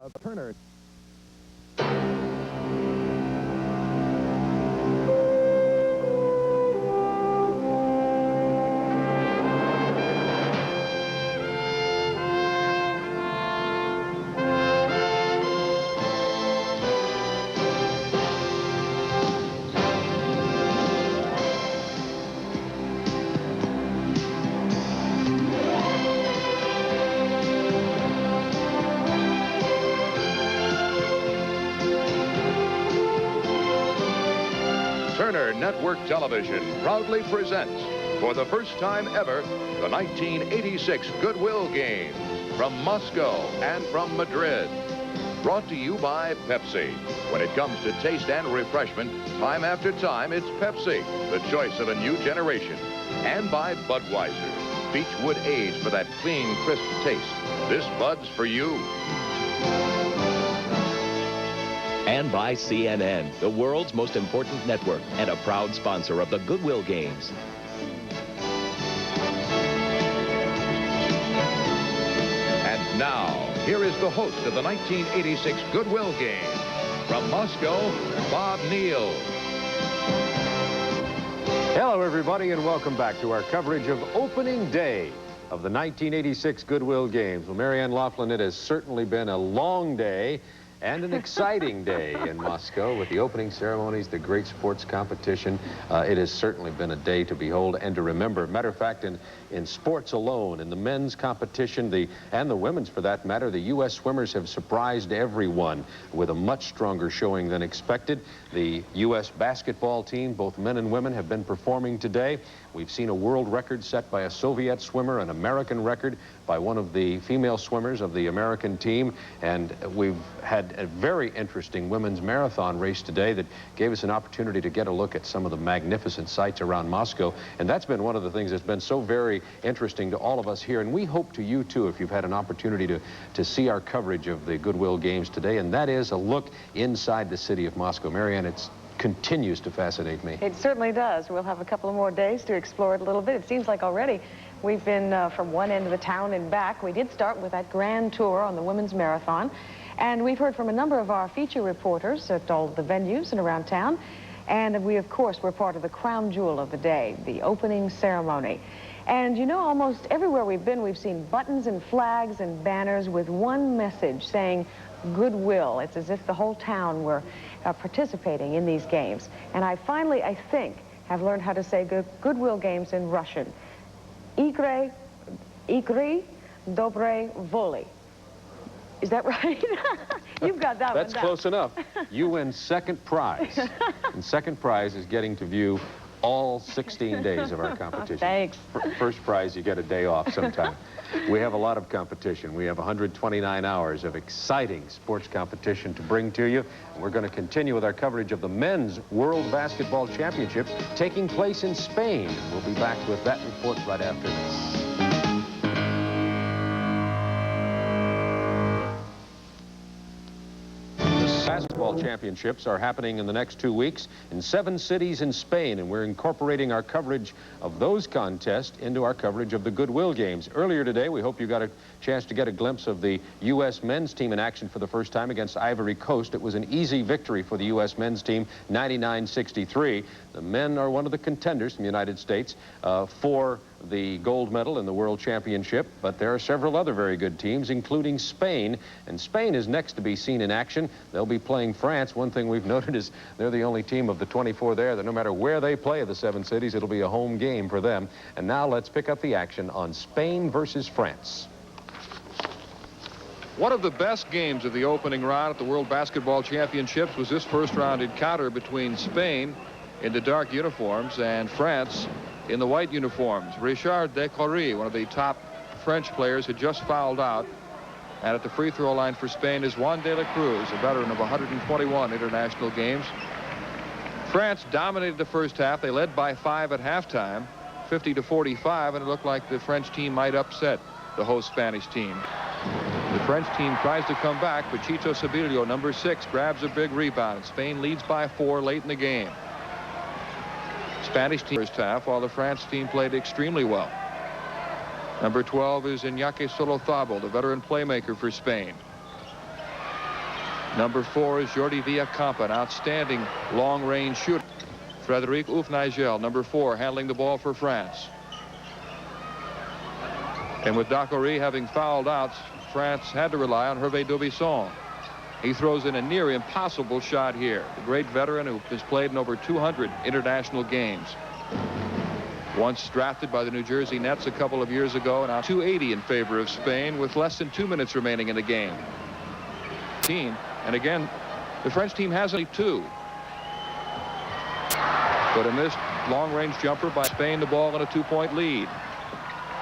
of Turner. Turner Network Television proudly presents, for the first time ever, the 1986 Goodwill Games from Moscow and from Madrid. Brought to you by Pepsi. When it comes to taste and refreshment, time after time, it's Pepsi, the choice of a new generation. And by Budweiser, Beechwood aged for that clean, crisp taste. This Bud's for you. And by CNN, the world's most important network and a proud sponsor of the Goodwill Games. And now, here is the host of the 1986 Goodwill Games. From Moscow, Bob Neal. Hello, everybody, and welcome back to our coverage of opening day of the 1986 Goodwill Games. Well, Marianne Laughlin, it has certainly been a long day and an exciting day in Moscow with the opening ceremonies, the great sports competition. It has certainly been a day to behold and to remember. Matter of fact, in sports alone, in the men's competition, and the women's for that matter, the U.S. swimmers have surprised everyone with a much stronger showing than expected. The U.S. basketball team, both men and women, have been performing today. We've seen a world record set by a Soviet swimmer, an American record by one of the female swimmers of the American team, and we've had a very interesting women's marathon race today that gave us an opportunity to get a look at some of the magnificent sights around Moscow, and that's been one of the things that's been so very interesting to all of us here, and we hope to you too if you've had an opportunity to see our coverage of the Goodwill Games today, and that is a look inside the city of Moscow. Marianne, it continues to fascinate me. It certainly does. We'll have a couple of more days to explore it a little bit. It seems like already we've been from one end of the town and back. We did start with that grand tour on the women's marathon, and we've heard from a number of our feature reporters at all the venues and around town, and we, of course, were part of the crown jewel of the day, the opening ceremony. And you know, almost everywhere we've been, we've seen buttons and flags and banners with one message saying Goodwill. It's as if the whole town were participating in these games. And I finally, I think, have learned how to say Goodwill Games in Russian. Igre, dobre voli. Is that right? You've got that one down. That's close enough. You win second prize. And second prize is getting to view all 16 days of our competition. Thanks. First prize, you get a day off sometime. We have a lot of competition. We have 129 hours of exciting sports competition to bring to you. And we're going to continue with our coverage of the Men's World Basketball Championships taking place in Spain. We'll be back with that report right after this. Basketball championships are happening in the next 2 weeks in 7 cities in Spain, and we're incorporating our coverage of those contests into our coverage of the Goodwill Games. Earlier today, we hope you got a chance to get a glimpse of the U.S. men's team in action for the first time against Ivory Coast. It was an easy victory for the U.S. men's team, 99-63. The men are one of the contenders from the United States for the gold medal in the World Championship, but there are several other very good teams, including Spain, and Spain is next to be seen in action. They'll be playing France. One thing we've noted is they're the only team of the 24 there that no matter where they play of the 7 cities, it'll be a home game for them. And now let's pick up the action on Spain versus France. One of the best games of the opening round at the World Basketball Championships was this first-round encounter between Spain in the dark uniforms and France in the white uniforms. Richard Decory, one of the top French players, had just fouled out. And at the free throw line for Spain is Juan de la Cruz, a veteran of 121 international games. France dominated the first half. They led by 5 at halftime, 50-45, and it looked like the French team might upset the host Spanish team. The French team tries to come back, but Chito Sabilio, number 6, grabs a big rebound. Spain leads by 4 late in the game. Spanish team first half, while the France team played extremely well. Number 12 is Iñaki Solozabal, the veteran playmaker for Spain. Number 4 is Jordi Villacampa, an outstanding long-range shooter. Frédéric Oufnagel, number 4, handling the ball for France. And with Dacoury having fouled out, France had to rely on Hervé Daubisson. He throws in a near impossible shot here. The great veteran who has played in over 200 international games. Once drafted by the New Jersey Nets a couple of years ago, and now 280 in favor of Spain with less than 2 minutes remaining in the game. And again, the French team has only 2. But a missed long-range jumper by Spain, the ball in a 2-point lead.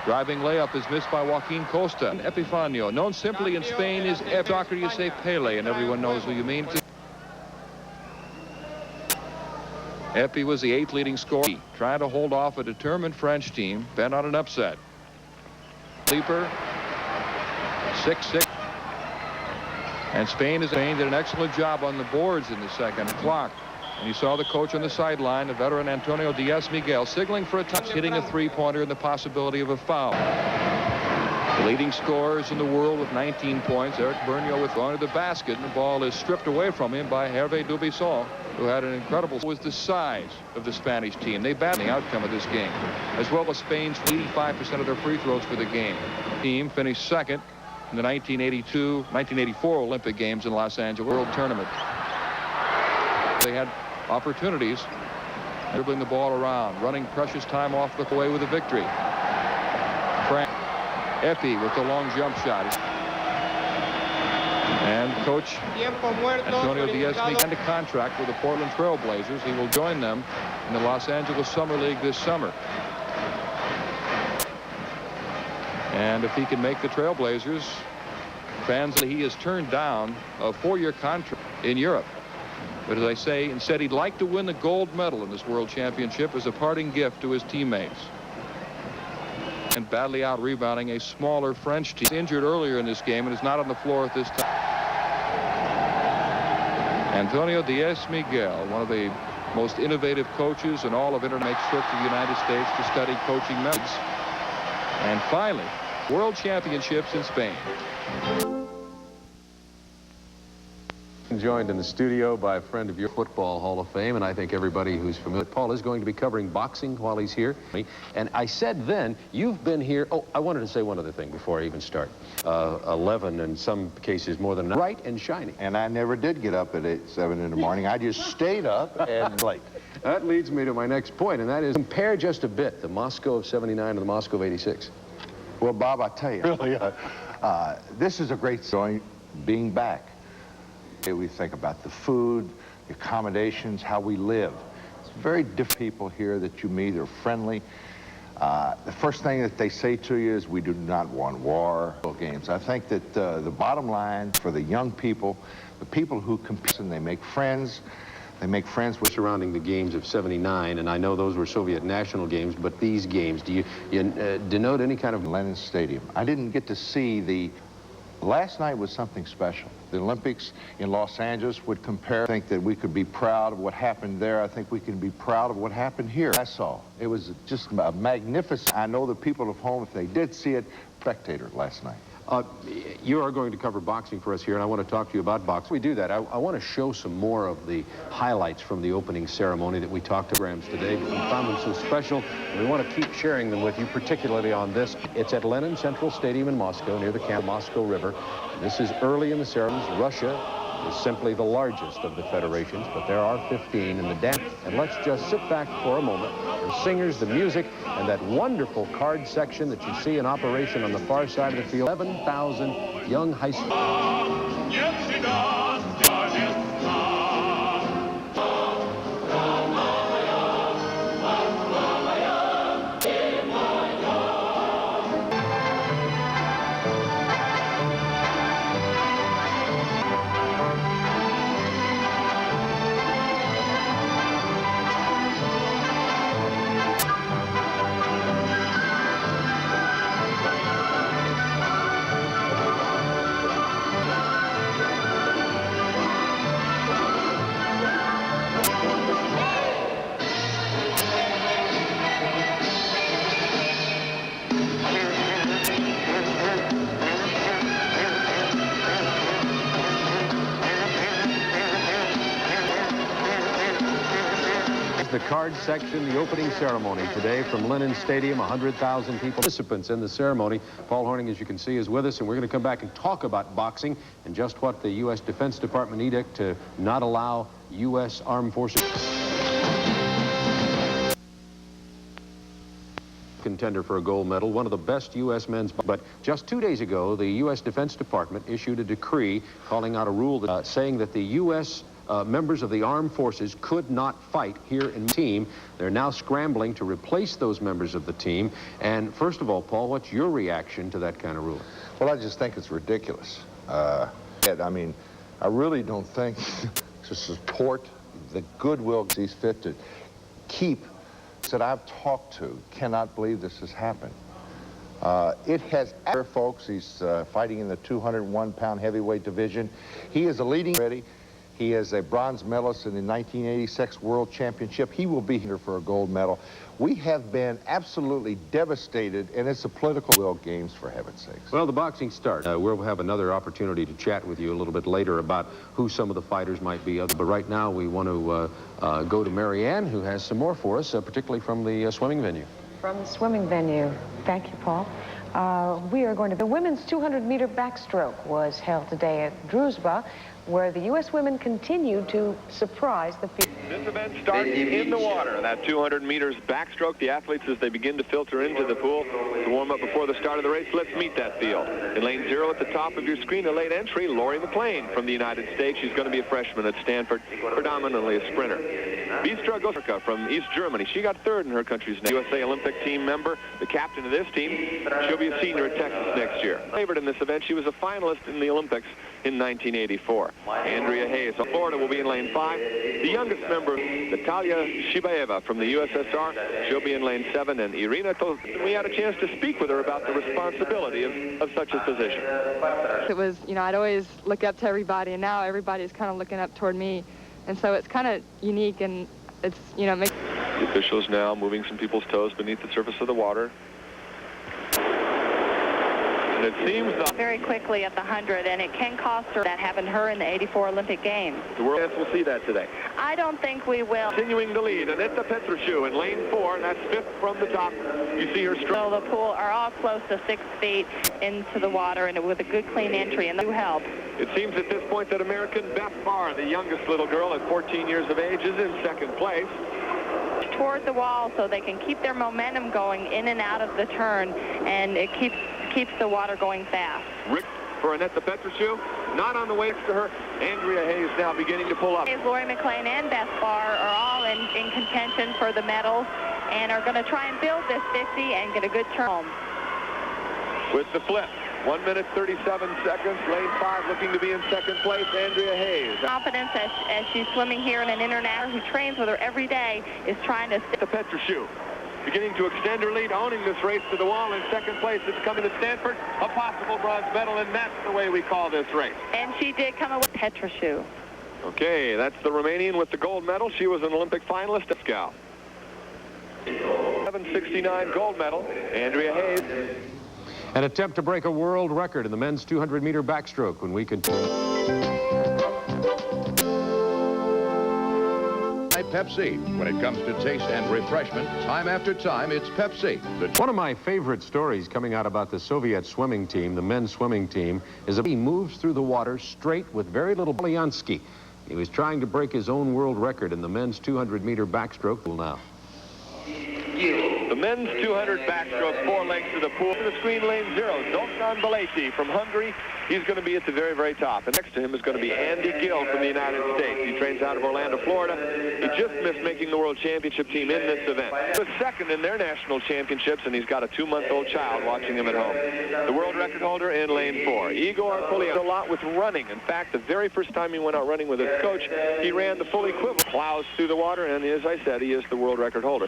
Driving layup is missed by Joaquin Costa. Epifanio, known simply in Spain as Soccer, you say Pele, and everyone knows who you mean. Epi was the 8th leading scorer, trying to hold off a determined French team bent on an upset. Leaper, 6-6. And Spain did an excellent job on the boards in the second clock. And you saw the coach on the sideline, the veteran Antonio Diaz-Miguel, signaling for a touch, hitting a 3-pointer and the possibility of a foul. The leading scorers in the world with 19 points, Eric Bernio with going to the basket, and the ball is stripped away from him by Hervé Daubisson, who had an incredible. Was the size of the Spanish team. They battled the outcome of this game, as well as Spain's 85% of their free throws for the game. The team finished second in the 1984 Olympic Games in Los Angeles World Tournament. They had opportunities, dribbling the ball around, running precious time off the way with a victory. Epi with the long jump shot. And coach Antonio Diaz-Miguel signed a contract with the Portland Trail Blazers. He will join them in the Los Angeles Summer League this summer. And if he can make the Trail Blazers, fans, he has turned down a 4-year contract in Europe. But as I say, instead he'd like to win the gold medal in this World Championship as a parting gift to his teammates. And badly out rebounding a smaller French team. He's injured earlier in this game and is not on the floor at this time. Antonio Diaz-Miguel, one of the most innovative coaches in all of internet, makes trips to the United States to study coaching methods. And finally, World Championships in Spain. Joined in the studio by a friend of your Football Hall of Fame, and I think everybody who's familiar. Paul is going to be covering boxing while he's here. And I said then, you've been here. Oh, I wanted to say one other thing before I even start. 11, in some cases more than bright and shiny. And I never did get up at 7 in the morning. I just stayed up and late. That leads me to my next point, and that is compare just a bit the Moscow of '79 and the Moscow of '86. Well, Bob, I tell you, really, this is a great joy being back. We think about the food, the accommodations, how we live. It's very different people here that you meet. They're friendly. The first thing that they say to you is, we do not want war games. I think that the bottom line for the young people, the people who compete, and they make friends. They make friends with surrounding the games of '79, and I know those were Soviet national games, but these games, do you denote any kind of Lenin Stadium? I didn't get to see the. Last night was something special. The Olympics in Los Angeles would compare. I think that we could be proud of what happened there. I think we can be proud of what happened here. I saw. It was just a magnificent. I know the people at home, if they did see it, spectator last night. You are going to cover boxing for us here, and I want to talk to you about boxing. We do that. I want to show some more of the highlights from the opening ceremony that we talked to programs today, but we found them so special, and we want to keep sharing them with you, particularly on this. It's at Lenin Central Stadium in Moscow, near the Moscow River. This is early in the ceremonies. Russia is simply the largest of the federations, but there are 15 in the dance. And let's just sit back for a moment. The singers, the music, and that wonderful card section that you see in operation on the far side of the field. 11,000 young high school. the card section, the opening ceremony today from Lennon Stadium. 100,000 people participants in the ceremony. Paul Horning, as you can see, is with us, and we're going to come back and talk about boxing and just what the U.S. Defense Department edict to not allow U.S. Armed Forces contender for a gold medal, one of the best U.S. men's. But just 2 days ago, the U.S. Defense Department issued a decree calling out a rule that, saying that the U.S. Members of the armed forces could not fight here in the team. They're now scrambling to replace those members of the team. And first of all, Paul, what's your reaction to that kind of ruling? Well, I just think it's ridiculous. I mean, I really don't think to support the Goodwill he's fit to keep that I've talked to cannot believe this has happened. It has, folks, he's fighting in the 201-pound heavyweight division. He is a leading ready. He is a bronze medalist in the 1986 World Championship. He will be here for a gold medal. We have been absolutely devastated, and it's a political will games, for heaven's sakes. Well, the boxing starts. We'll have another opportunity to chat with you a little bit later about who some of the fighters might be. But right now, we want to go to Marianne, who has some more for us, particularly from the swimming venue. From the swimming venue. Thank you, Paul. We are going to... The women's 200-meter backstroke was held today at Druzhba, where the U.S. women continued to surprise the field. This event starts in the water. That 200 meters backstroke. The athletes, as they begin to filter into the pool to warm up before the start of the race. Let's meet that field. In lane 0 at the top of your screen, a late entry, Lori McLean from the United States. She's going to be a freshman at Stanford, predominantly a sprinter. Bistra Goska from East Germany. She got 3rd in her country's name. USA Olympic team member, the captain of this team. She'll be a senior at Texas next year. Favored in this event, she was a finalist in the Olympics in 1984. Andrea Hayes of Florida will be in lane 5. The youngest member, Natalia Shibaeva from the USSR, she'll be in lane 7. And Irina we had a chance to speak with her about the responsibility of such a position. It was, you know, I'd always look up to everybody, and now everybody's kind of looking up toward me. And so it's kind of unique, and it's, you know, The officials now moving some people's toes beneath the surface of the water. And it seems very quickly at the 100, and it can cost her. That happened to her in the 84 Olympic Games. The world will see that today. I don't think we will. Continuing to lead, Aneta Patrescoiu in lane 4, and that's 5th from the top. You see her So the pool are all close to 6 feet into the water, and with a good clean entry, and that do help. It seems at this point that American Beth Barr, the youngest little girl at 14 years of age, is in 2nd place. Toward the wall so they can keep their momentum going in and out of the turn, and it keeps the water going fast. Rick for Aneta Patrescoiu, not on the way next to her. Andrea Hayes now beginning to pull up. Lori McLean and Beth Barr are all in contention for the medals and are going to try and build this 50 and get a good turn home. With the flip, 1 minute 37 seconds, lane 5 looking to be in 2nd place, Andrea Hayes. Confidence as she's swimming here in an international who trains with her every day is trying to... The Patrescoiu beginning to extend her lead, owning this race to the wall. In 2nd place, it's coming to Stanford, a possible bronze medal, and that's the way we call this race. And she did come up with Patrescoiu. Okay, that's the Romanian with the gold medal. She was an Olympic finalist at Scout. 769 gold medal, Andrea Hayes. An attempt to break a world record in the men's 200-meter backstroke when we continue. Pepsi. When it comes to taste and refreshment, time after time, it's Pepsi. One of my favorite stories coming out about the Soviet swimming team, the men's swimming team, is he moves through the water straight with very little Polyanski. He was trying to break his own world record in the men's 200-meter backstroke now. The men's 200 backstroke, 4 lengths to the pool. To the screen, lane 0, Zoltan Baleti from Hungary. He's going to be at the very, very top. And next to him is going to be Andy Gill from the United States. He trains out of Orlando, Florida. He just missed making the World Championship team in this event. He was 2nd in their national championships, and he's got a 2-month-old child watching him at home. The world record holder in lane 4, Igor Polyanski. A lot with running. In fact, the very first time he went out running with his coach, he ran the full equivalent. Plows through the water, and as I said, he is the world record holder.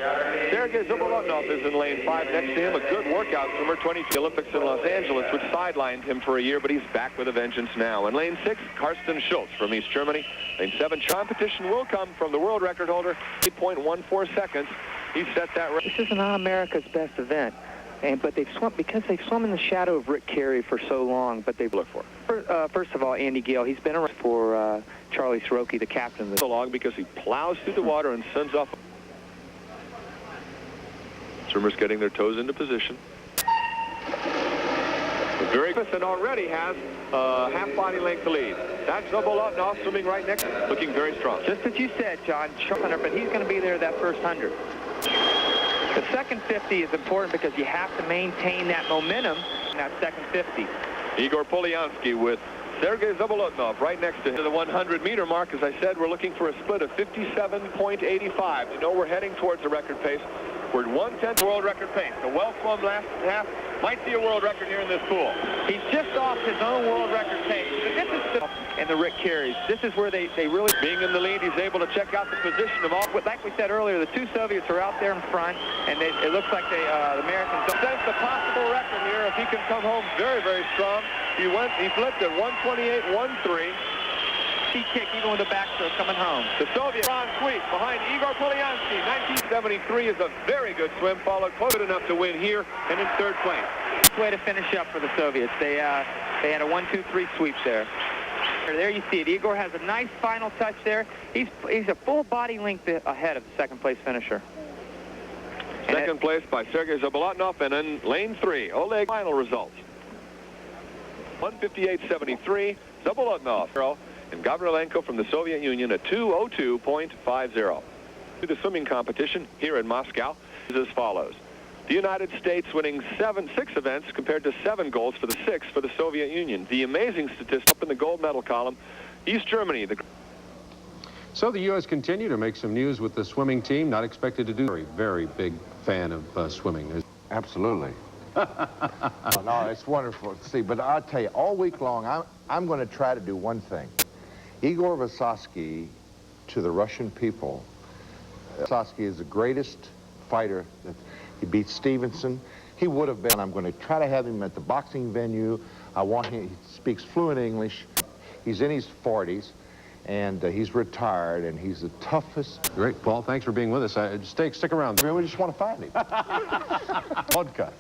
Sergei Zabolotnov is in lane 5. Next to him, a good workout swimmer, 22 Olympics in Los Angeles, which sidelined him for a year, but he's back with a vengeance now. In lane 6, Karsten Schultz from East Germany. Lane 7, competition will come from the world record holder, 8.14 seconds. He set that record. This is not America's best event, but they've swum because they've swum in the shadow of Rick Carey for so long. But they've looked for. First of all, Andy Gill. He's been around for Charlie Soroki, the captain. So long because he plows through the water and sends off. Swimmers getting their toes into position. Very good, and already has half body length lead. That's Zabolotnoff swimming right next, looking very strong. Just as you said, John, but he's going to be there that first 100. The second 50 is important because you have to maintain that momentum in that second 50. Igor Polyanski with Sergei Zabolotnoff right next to him. The 100-meter mark, as I said, we're looking for a split of 57.85. You know we're heading towards a record pace. We're at 1/10 world record pace. A well-swum last half might see a world record here in this pool. He's just off his own world record pace. But this is and the Rick carries. This is where they really... Being in the lead, he's able to check out the position of all... Like we said earlier, the two Soviets are out there in front, and it looks like the Americans... That's the possible record here if he can come home very, very strong. He flipped at 128.13. He kick even with the backstroke coming home. The Soviet bronze sweep behind Igor Polyanski. 1973 is a very good swim, followed close enough to win here and in third place. Way to finish up for the Soviets. They had a 1-2-3 sweep there. There you see it. Igor has a nice final touch there. He's a full body length ahead of the second place finisher. Second place by Sergei Zabolotnoff, and in lane 3, Oleg. Final results. 158.73, Zabolotnoff, and Gavrilenko from the Soviet Union at 2:02.50. The swimming competition here in Moscow is as follows. The United States winning 6 events compared to 7 golds for the 6 for the Soviet Union. The amazing statistic up in the gold medal column, East Germany. So the U.S. continue to make some news with the swimming team. Not expected to do. Very, very big fan of swimming. Absolutely. No, it's wonderful to see. But I'll tell you, all week long, I'm going to try to do one thing. Igor Vysotsky, to the Russian people, Vysotsky is the greatest fighter. He beat Stevenson. He would have been. I'm going to try to have him at the boxing venue. I want him. He speaks fluent English. He's in his 40s, and he's retired, and he's the toughest. Great, Paul. Thanks for being with us. Stick around. We just want to find him. Podcast.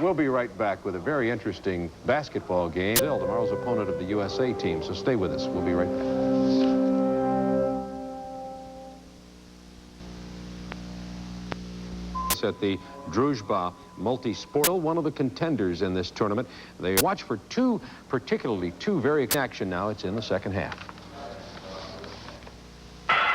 We'll be right back with a very interesting basketball game. Tomorrow's opponent of the USA team, so stay with us. We'll be right back. At the Druzhba multi-sport, one of the contenders in this tournament. They watch for two very action now. It's in the second half.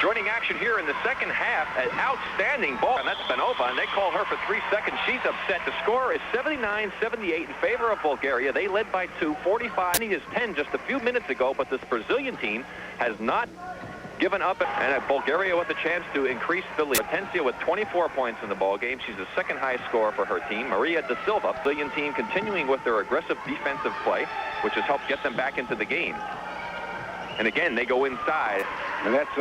Joining action here in the second half, an outstanding ball, and that's Benova, and they call her for 3 seconds. She's upset. The score is 79-78 in favor of Bulgaria. They led by 2, 45 is 10 just a few minutes ago, but this Brazilian team has not given up, and Bulgaria with a chance to increase the lead. Hortensia with 24 points in the ball game. She's the second highest scorer for her team. Maria da Silva, Brazilian team, continuing with their aggressive defensive play, which has helped get them back into the game. And again, they go inside. And that's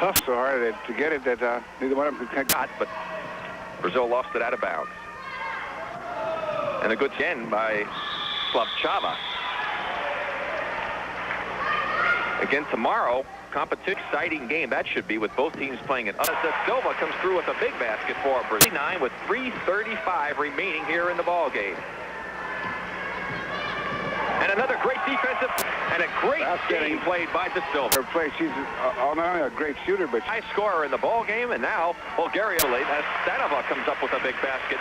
tough so hard to get it that neither one of them could not, but Brazil lost it out of bounds. And a good end by Slavchava. Again tomorrow, competition, exciting game that should be with both teams playing it. Silva comes through with a big basket for Brazil. 9 with 3:35 remaining here in the ball game. And another great defensive and a great game played by Da Silva. Her play, she's not only a great shooter, but high scorer in the ball game, and now Bulgaria as Stanova comes up with a big basket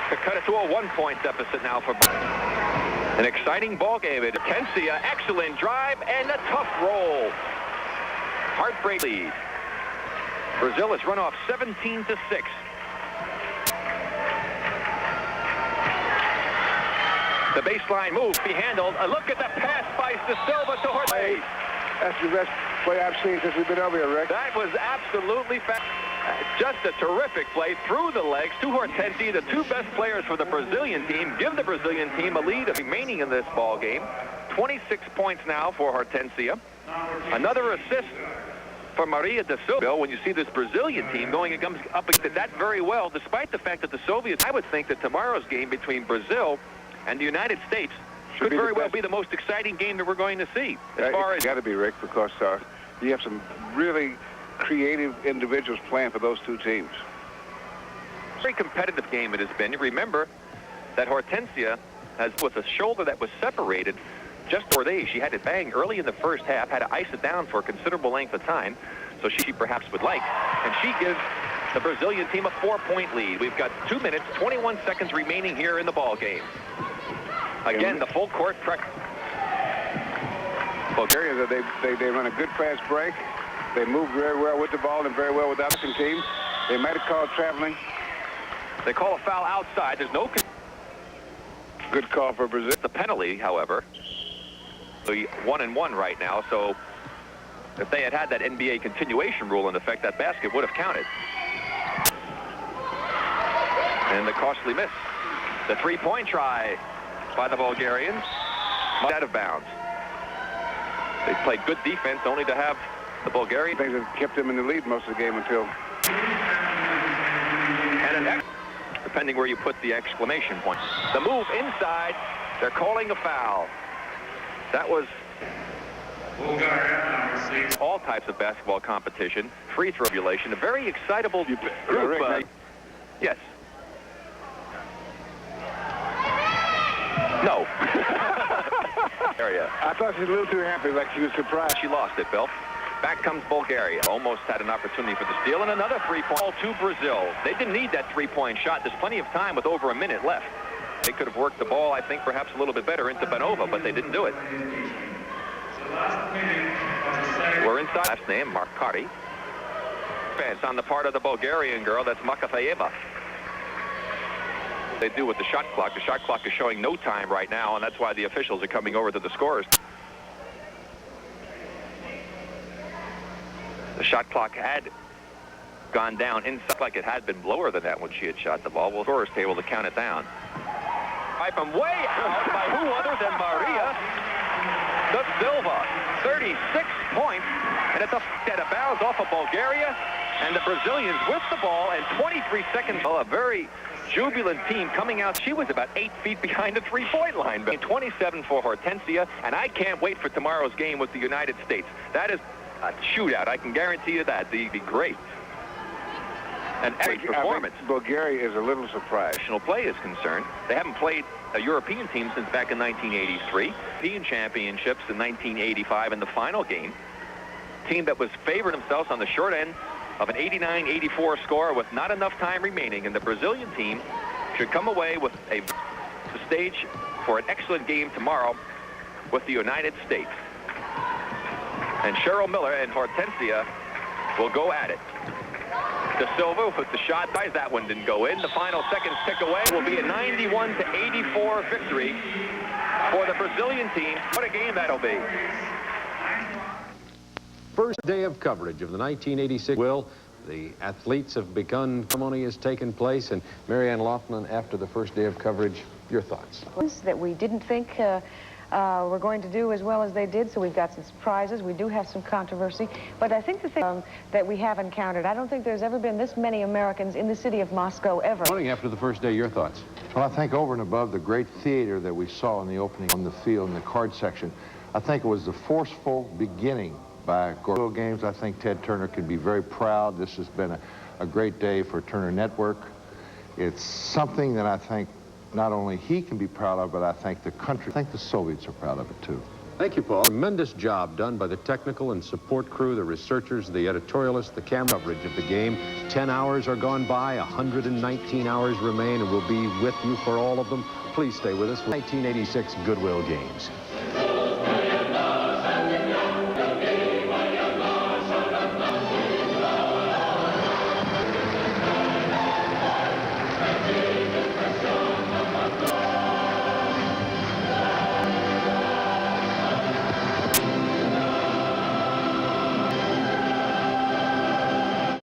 to cut it to a 1-point deficit now for an exciting ball game. Hortensia, excellent drive and a tough roll. Heartbreak lead. Brazil has run off 17-6. The baseline move be handled. A look at the pass by Da Silva to Hortensia. That's the best play I've seen since we've been over here, Rick. That was absolutely fast. Just a terrific play through the legs to Hortensia. The 2 best players for the Brazilian team give the Brazilian team a lead of remaining in this ball game. 26 points now for Hortensia. Another assist for Maria da Silva. When you see this Brazilian team going up against that very well, despite the fact that the Soviets, I would think that tomorrow's game between Brazil and the United States could very well be the most exciting game that we're going to see. As far as it's got to be, Rick, because you have some really creative individuals playing for those 2 teams. Very competitive game it has been. You remember that Hortensia has, with a shoulder that was separated just for days, she had it bang early in the first half, had to ice it down for a considerable length of time, so she perhaps would like. And she gives The Brazilian team a 4-point lead. We've got 2 minutes, 21 seconds remaining here in the ball game. Again, the full court pressure. Bulgaria, they run a good fast break. They move very well with the ball and very well with the opposing team. They might have called traveling. They call a foul outside. There's no... Good call for Brazil. The penalty, however, the 1-1 right now, so if they had that NBA continuation rule in effect, that basket would have counted. And the costly miss. The three-point try by the Bulgarians. Out of bounds. They played good defense only to have the Bulgarians. Things have kept them in the lead most of the game until... And depending where you put the exclamation point. The move inside, they're calling a foul. That was all types of basketball competition, free throw regulation, a very excitable group. Yes. No. Area. I thought she was a little too happy, like she was surprised. She lost it, Bill. Back comes Bulgaria. Almost had an opportunity for the steal, and another three-point to Brazil. They didn't need that three-point shot. There's plenty of time with over a minute left. They could have worked the ball, I think, perhaps a little bit better into Benova, but they didn't do it. We're inside. Last name, Markari. Defense on the part of the Bulgarian girl. That's Makafayeva. They do with the shot clock. The shot clock is showing no time right now, and that's why the officials are coming over to the scorers. The shot clock had gone down inside, like it had been lower than that when she had shot the ball. Well, scorer's table to count it down. Right from way out by who other than Maria da Silva. 36 points, and it's at a bounce off of Bulgaria, and the Brazilians with the ball, and 23 seconds. Well, a very jubilant team coming out. She was about 8 feet behind the three-point line. 27 for Hortensia, and I can't wait for tomorrow's game with the United States. That is a shootout. I can guarantee you that. It'd be great. An excellent performance. Bulgaria is a little surprised. National play is concerned. They haven't played a European team since back in 1983. European championships in 1985 in the final game. Team that was favored themselves on the short end of an 89-84 score with not enough time remaining. And the Brazilian team should come away with the stage for an excellent game tomorrow with the United States. And Cheryl Miller and Hortensia will go at it. De Silva with the shot. That one didn't go in. The final seconds tick away. Will be a 91-84 victory for the Brazilian team. What a game that'll be. First day of coverage of the 1986 Will. The athletes have begun. Ceremony has taken place. And Marianne Laughlin, after the first day of coverage, your thoughts? That we didn't think we're going to do as well as they did, so we've got some surprises. We do have some controversy, but I think the thing that we have encountered, I don't think there's ever been this many Americans in the city of Moscow ever. Morning after the first day, your thoughts? Well, I think over and above the great theater that we saw in the opening on the field in the card section, I think it was the forceful beginning by Goodwill Games. I think Ted Turner could be very proud. This has been a great day for Turner Network. It's something that I think not only he can be proud of, but I think the country, I think the Soviets are proud of it too. Thank you, Paul. Tremendous job done by the technical and support crew, the researchers, the editorialists, the camera coverage of the game. 10 hours are gone by, 119 hours remain, and we'll be with you for all of them. Please stay with us for 1986 Goodwill Games.